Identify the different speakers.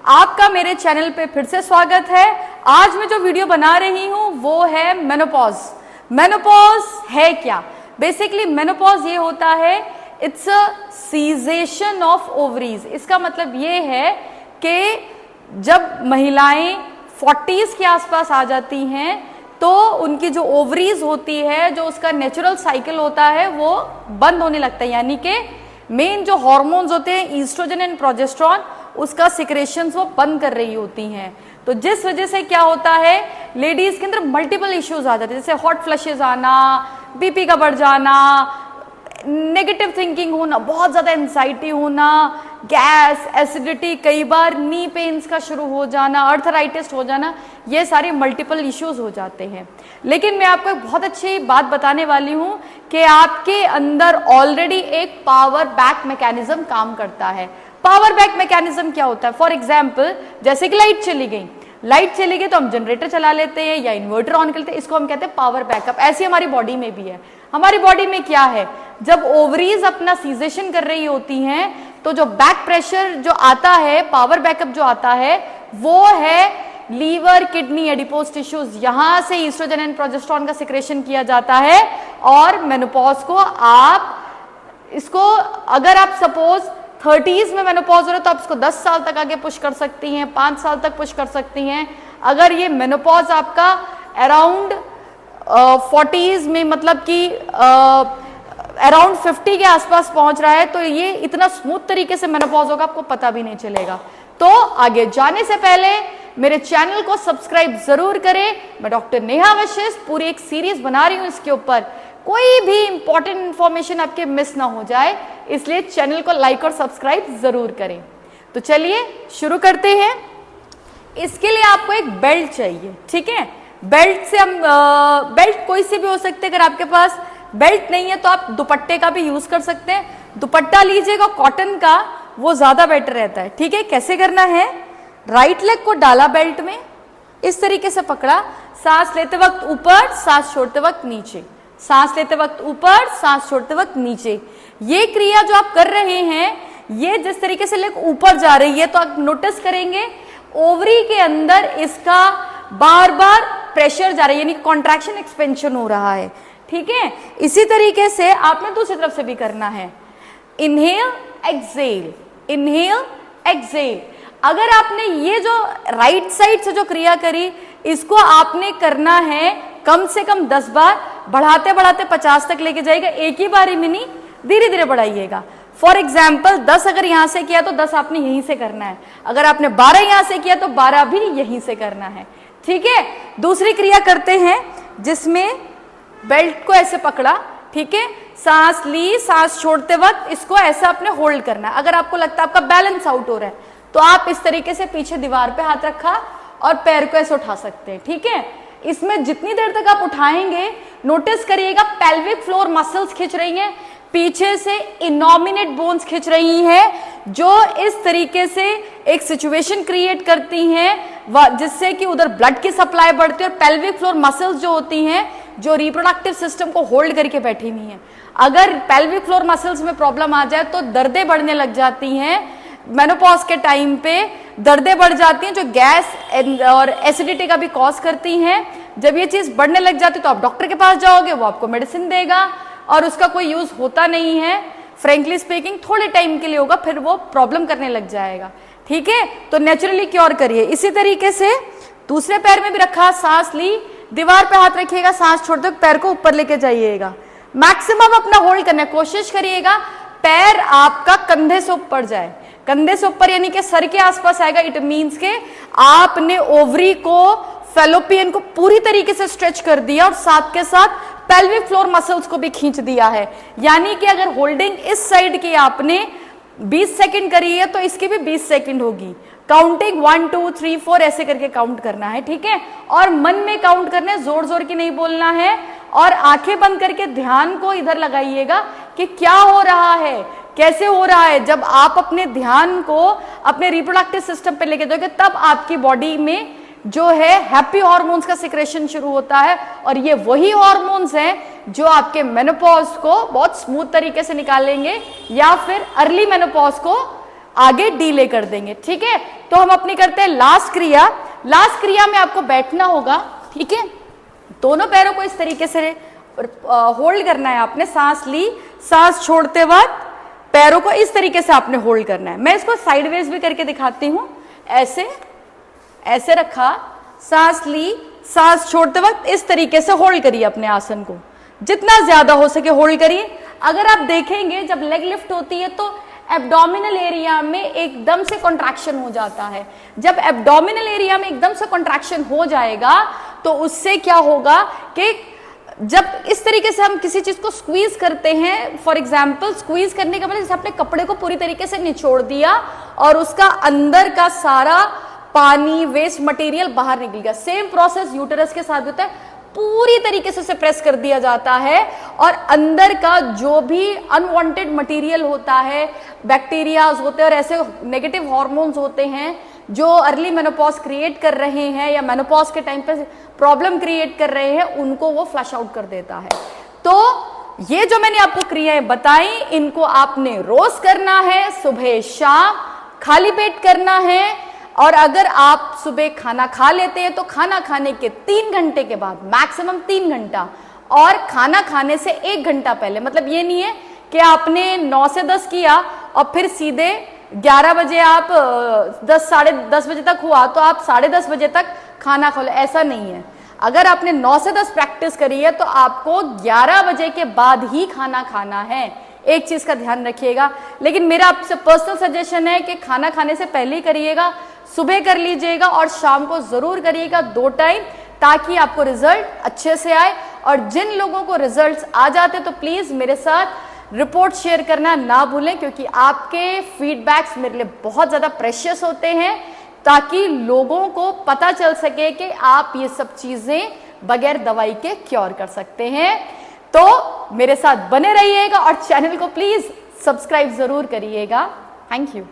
Speaker 1: आपका मेरे चैनल पे फिर से स्वागत है। आज मैं जो वीडियो बना रही हूं वो है मेनोपॉज। मेनोपॉज है क्या? बेसिकली मेनोपॉज ये होता है, it's a cessation of ovaries. इसका मतलब ये है कि जब महिलाएं 40s के आसपास आ जाती हैं तो उनकी जो ओवरीज होती है, जो उसका नेचुरल साइकिल होता है, वो बंद होने लगता है। यानी कि मेन जो हार्मोन्स होते हैं ईस्ट्रोजन एंड प्रोजेस्टेरॉन, उसका सिक्रेशंस वो बंद कर रही होती हैं। तो जिस वजह से क्या होता है, लेडीज के अंदर मल्टीपल इश्यूज आ जाते हैं, जैसे हॉट फ्लशेज आना, बीपी का बढ़ जाना, नेगेटिव थिंकिंग होना, बहुत ज्यादा एंजाइटी होना, गैस, एसिडिटी, कई बार नी पेन्स का शुरू हो जाना, अर्थराइटिस हो जाना, ये सारे मल्टीपल इश्यूज हो जाते हैं। लेकिन मैं आपको एक बहुत अच्छी बात बताने वाली हूं कि आपके अंदर ऑलरेडी एक पावर बैक मैकेनिज्म काम करता है। पावर बैक मैकेनिज्म क्या होता है? फॉर एग्जाम्पल, जैसे कि लाइट चली गई तो हम जनरेटर चला लेते हैं या इन्वर्टर ऑन कर लेते हैं, इसको हम कहते हैं पावर बैकअप। ऐसी हमारी बॉडी में भी है। हमारी बॉडी में क्या है, जब ओवरीज अपना सीजेशन कर रही होती हैं तो जो बैक प्रेशर जो आता है, पावर बैकअप जो आता है, वो है लीवर, किडनी, एडिपोज टिश्यूज। यहां से ईस्ट्रोजन एंड प्रोजेस्टेरॉन का सिक्रेशन किया जाता है। और मेनोपॉज को अगर आप सपोज 30s में मेनोपॉज हो रहा है तो आप इसको 10 साल तक आगे पुश कर सकती हैं, 5 साल तक पुश कर सकती हैं। अगर ये मेनोपॉज आपका अराउंड 40s में, मतलब कि अराउंड 50 के आसपास पहुंच रहा है, तो ये इतना स्मूथ तरीके से मेनोपॉज होगा आपको पता भी नहीं चलेगा। तो आगे जाने से पहले मेरे चैनल को सब्सक्राइब जरूर करें। मैं डॉक्टर नेहा वशिष्ठ पूरी एक सीरीज बना रही हूं इसके ऊपर, कोई भी इंपॉर्टेंट इंफॉर्मेशन आपके मिस ना हो जाए, इसलिए चैनल को लाइक और सब्सक्राइब जरूर करें। तो चलिए शुरू करते हैं। इसके लिए आपको एक बेल्ट चाहिए, ठीक है? बेल्ट से हम बेल्ट कोई सी भी हो सकते है। अगर आपके पास बेल्ट नहीं है तो आप दुपट्टे का भी यूज कर सकते हैं। दुपट्टा लीजिएगा कॉटन का, वो ज्यादा बेटर रहता है, ठीक है? कैसे करना है, राइट लेग को डाला बेल्ट में, इस तरीके से पकड़ा, सांस लेते वक्त ऊपर, सांस छोड़ते वक्त नीचे, सांस लेते वक्त ऊपर, सांस छोड़ते वक्त नीचे। ये क्रिया जो आप कर रहे हैं, ये जिस तरीके से लेग ऊपर जा रही है तो आप नोटिस करेंगे ओवरी के अंदर इसका बार बार प्रेशर जा रहा है, यानी कॉन्ट्रैक्शन एक्सपेंशन हो रहा है, ठीक है? इसी तरीके से आपने दूसरी तरफ से भी करना है। Inhale exhale, inhale exhale. अगर आपने ये जो राइट साइड से जो क्रिया करी, इसको आपने करना है कम से कम 10 बार, बढ़ाते बढ़ाते 50 तक लेके जाएगा। एक ही बारी में नहीं, धीरे धीरे बढ़ाइएगा। फॉर एग्जाम्पल 10 अगर यहां से किया तो 10 आपने यहीं से करना है। अगर आपने 12 यहां से किया तो 12 भी यहीं से करना है, ठीक है? दूसरी क्रिया करते हैं जिसमें बेल्ट को ऐसे पकड़ा, ठीक है? सांस ली, सांस छोड़ते वक्त इसको ऐसा अपने होल्ड करना है। अगर आपको लगता है आपका बैलेंस आउट हो रहा है तो आप इस तरीके से पीछे दीवार पे हाथ रखा और पैर को ऐसे उठा सकते हैं, ठीक है? इसमें जितनी देर तक आप उठाएंगे, नोटिस करिएगा पेल्विक फ्लोर मसल्स खिंच रही हैं, पीछे से इनॉमिनेट बोन्स खिंच रही हैं, जो इस तरीके से एक सिचुएशन क्रिएट करती हैं जिससे कि उधर ब्लड की सप्लाई बढ़ती है। और पेल्विक फ्लोर मसल्स जो होती हैं, जो रिप्रोडक्टिव सिस्टम को होल्ड करके बैठी हुई हैं, अगर पेल्विक फ्लोर मसल्स में प्रॉब्लम आ जाए तो दर्दें बढ़ने लग जाती हैं। मेनोपॉज के टाइम पे दर्दें बढ़ जाती हैं, जो गैस और एसिडिटी का भी कॉज करती हैं। जब ये चीज बढ़ने लग जाती है तो आप डॉक्टर के पास जाओगे, वो आपको मेडिसिन देगा और उसका कोई यूज होता नहीं है। फ्रेंकली स्पीकिंग थोड़े टाइम के लिए होगा, फिर वो प्रॉब्लम करने लग जाएगा, ठीक है? तो नेचुरली क्योर करिए। इसी तरीके से दूसरे पैर में भी रखा, सांस ली, दीवार पे हाथ रखिएगा, सांस छोड़ते हुए पैर को ऊपर लेके जाइएगा। मैक्सिमम अपना होल्ड करने की कोशिश करिएगा, पैर आपका कंधे से ऊपर जाए। कंधे से ऊपर यानी कि सर के आसपास आएगा। इट मीन्स के आपने ओवरी को, फैलोपियन को पूरी तरीके से स्ट्रेच कर दिया और साथ के साथ पेल्विक फ्लोर मसल्स को भी खींच दिया है। यानी कि अगर होल्डिंग इस साइड की आपने 20 सेकंड करी है तो इसकी भी 20 सेकंड होगी। काउंटिंग 1 2 3 4 ऐसे करके काउंट करना है, ठीक है? और मन में काउंट करना है, जोर जोर की नहीं बोलना है। और आंखें बंद करके ध्यान को इधर लगाइएगा कि क्या हो रहा है, कैसे हो रहा है। जब आप अपने ध्यान को अपने रिप्रोडक्टिव सिस्टम पे लेके जाओगे तब आपकी बॉडी में जो है हैप्पी हार्मोन्स का सिक्रेशन शुरू होता है। और ये वही हार्मोन्स हैं जो आपके मेनोपॉज को बहुत स्मूथ तरीके से निकालेंगे या फिर अर्ली मेनोपॉज को आगे डीले कर देंगे। ठीक है, तो हम अपनी करते हैं लास्ट क्रिया। लास्ट क्रिया में आपको बैठना होगा। ठीक है, दोनों पैरों को इस तरीके से होल्ड करना है आपने। सांस ली, सांस छोड़ते वक्त पैरों को इस तरीके से आपने होल्ड करना है। मैं इसको साइडवेज भी करके दिखाती हूं। ऐसे ऐसे रखा, सांस ली, सांस छोड़ते वक्त इस तरीके से होल्ड करिए अपने आसन को, जितना ज्यादा हो सके होल्ड करिए। अगर आप देखेंगे जब लेग लिफ्ट होती है तो एब्डोमिनल एरिया में एकदम से कॉन्ट्रैक्शन हो जाता है। जब एब्डोमिनल एरिया में एकदम से कॉन्ट्रैक्शन हो जाएगा तो उससे क्या होगा कि जब इस तरीके से हम किसी चीज को स्क्वीज करते हैं, फॉर एग्जाम्पल स्क्वीज करने का मतलब जैसे आपने कपड़े को पूरी तरीके से निचोड़ दिया और उसका अंदर का सारा पानी, वेस्ट मटेरियल बाहर निकल गया। सेम प्रोसेस यूटेरस के साथ होता है। पूरी तरीके से प्रेस कर दिया जाता है और अंदर का जो भी अनवांटेड मटेरियल होता है, बैक्टीरियाज होते हैं और ऐसे नेगेटिव हार्मोन्स होते हैं जो अर्ली मेनोपॉज क्रिएट कर रहे हैं या मेनोपॉज के टाइम पे प्रॉब्लम क्रिएट कर रहे हैं, उनको वो फ्लश आउट कर देता है। तो ये जो मैंने आपको क्रियाएं बताई, इनको आपने रोज करना है, सुबह शाम खाली पेट करना है। और अगर आप सुबह खाना खा लेते हैं तो खाना खाने के 3 घंटे के बाद, मैक्सिमम 3 घंटा, और खाना खाने से 1 घंटा पहले। मतलब ये नहीं है कि आपने 9 से 10 किया और फिर सीधे 11 बजे आप 10 साढ़े 10 बजे तक हुआ तो आप 10:30 बजे तक खाना खा लो, ऐसा नहीं है। अगर आपने 9 से 10 प्रैक्टिस करी है तो आपको 11 बजे के बाद ही खाना खाना है। एक चीज का ध्यान रखिएगा। लेकिन मेरा आपसे पर्सनल सजेशन है कि खाना खाने से पहले ही करिएगा, सुबह कर लीजिएगा और शाम को जरूर करिएगा 2 टाइम, ताकि आपको रिजल्ट अच्छे से आए। और जिन लोगों को रिजल्ट्स आ जाते तो प्लीज मेरे साथ रिपोर्ट शेयर करना ना भूलें, क्योंकि आपके फीडबैक्स मेरे लिए बहुत ज्यादा प्रेशियस होते हैं, ताकि लोगों को पता चल सके कि आप ये सब चीजें बगैर दवाई के क्योर कर सकते हैं। तो मेरे साथ बने रहिएगा और चैनल को प्लीज सब्सक्राइब जरूर करिएगा। Thank you.